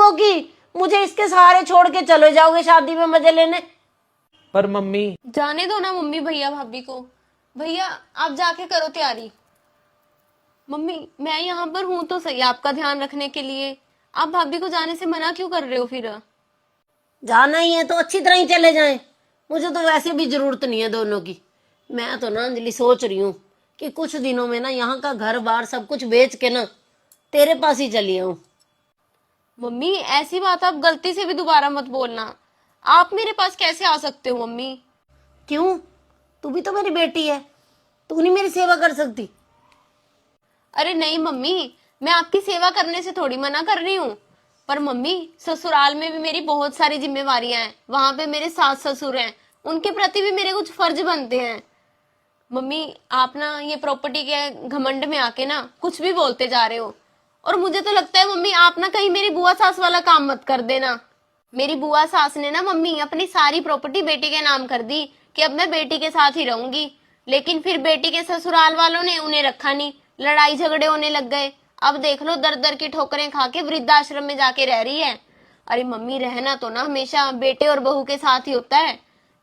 हो कि मुझे इसके सहारे छोड़ के चले जाओगे शादी में मजे लेने? पर मम्मी। जाने दो ना मम्मी भैया भाभी को। भैया आप जाके करो तैयारी। मम्मी मैं यहाँ पर हूं तो सही आपका ध्यान रखने के लिए, आप भाभी को जाने से मना क्यों कर रहे हो फिर? जाना ही है तो अच्छी तरह ही चले जाएं। मुझे तो वैसे भी जरूरत नहीं है दोनों की। मैं तो ना अंजलि सोच रही हूँ कि कुछ दिनों में ना यहाँ का घर बार सब कुछ बेच के ना तेरे पास ही चली आऊं। मम्मी ऐसी बात आप गलती से भी दोबारा मत बोलना। आप मेरे पास कैसे आ सकते हो मम्मी? क्यों? तू भी तो मेरी बेटी है, तू नहीं मेरी सेवा कर सकती? अरे नहीं मम्मी, मैं आपकी सेवा करने से थोड़ी मना कर रही हूँ। पर मम्मी ससुराल में भी मेरी बहुत सारी जिम्मेवारियां हैं, वहां पे मेरे सास ससुर हैं, उनके प्रति भी मेरे कुछ फर्ज बनते हैं। मम्मी आप ना ये प्रॉपर्टी के घमंड में आके ना कुछ भी बोलते जा रहे हो। और मुझे तो लगता है मम्मी आप ना कहीं मेरी बुआ सास वाला काम मत कर देना। मेरी बुआ सास ने ना मम्मी अपनी सारी प्रॉपर्टी बेटी के नाम कर दी कि अब मैं बेटी के साथ ही रहूंगी, लेकिन फिर बेटी के ससुराल वालों ने उन्हें रखा नहीं, लड़ाई झगड़े होने लग गए। अब देख लो दर दर की ठोकरें खा के वृद्धाश्रम में जाके रह रही है। अरे मम्मी रहना तो ना हमेशा बेटे और बहू के साथ ही होता है।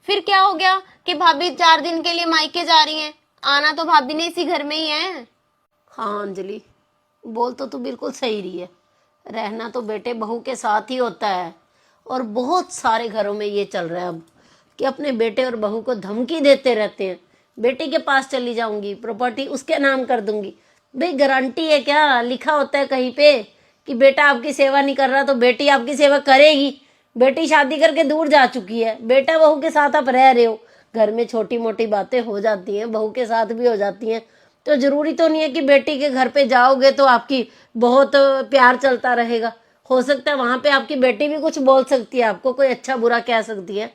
फिर क्या हो गया कि भाभी 4 दिन के लिए मायके जा रही हैं, आना तो भाभी ने इसी घर में ही है। हाँ अंजलि, बोल तो तू बिल्कुल सही रही है। रहना तो बेटे बहू के साथ ही होता है। और बहुत सारे घरों में ये चल रहा है अब कि अपने बेटे और बहू को धमकी देते रहते हैं। बेटे के पास चली जाऊंगी, प्रॉपर्टी उसके नाम कर दूंगी। भाई गारंटी है क्या? लिखा होता है कहीं पे कि बेटा आपकी सेवा नहीं कर रहा तो बेटी आपकी सेवा करेगी? बेटी शादी करके दूर जा चुकी है, बेटा बहू के साथ आप रह रहे हो। घर में छोटी मोटी बातें हो जाती हैं, बहू के साथ भी हो जाती हैं। तो जरूरी तो नहीं है कि बेटी के घर पे जाओगे तो आपकी बहुत प्यार चलता रहेगा। हो सकता है वहां पे आपकी बेटी भी कुछ बोल सकती है, आपको कोई अच्छा बुरा कह सकती है।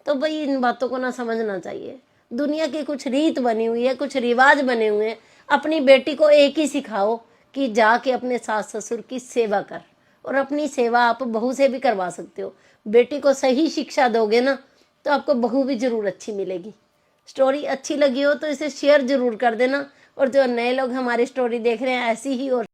तो भाई इन बातों को ना समझना चाहिए। दुनिया की कुछ रीत बनी हुई है, कुछ रिवाज बने हुए हैं। अपनी बेटी को एक ही सिखाओ कि जाके अपने सास ससुर की सेवा कर, और अपनी सेवा आप बहू से भी करवा सकते हो। बेटी को सही शिक्षा दोगे ना तो आपको बहू भी जरूर अच्छी मिलेगी। स्टोरी अच्छी लगी हो तो इसे शेयर जरूर कर देना। और जो नए लोग हमारी स्टोरी देख रहे हैं ऐसी ही और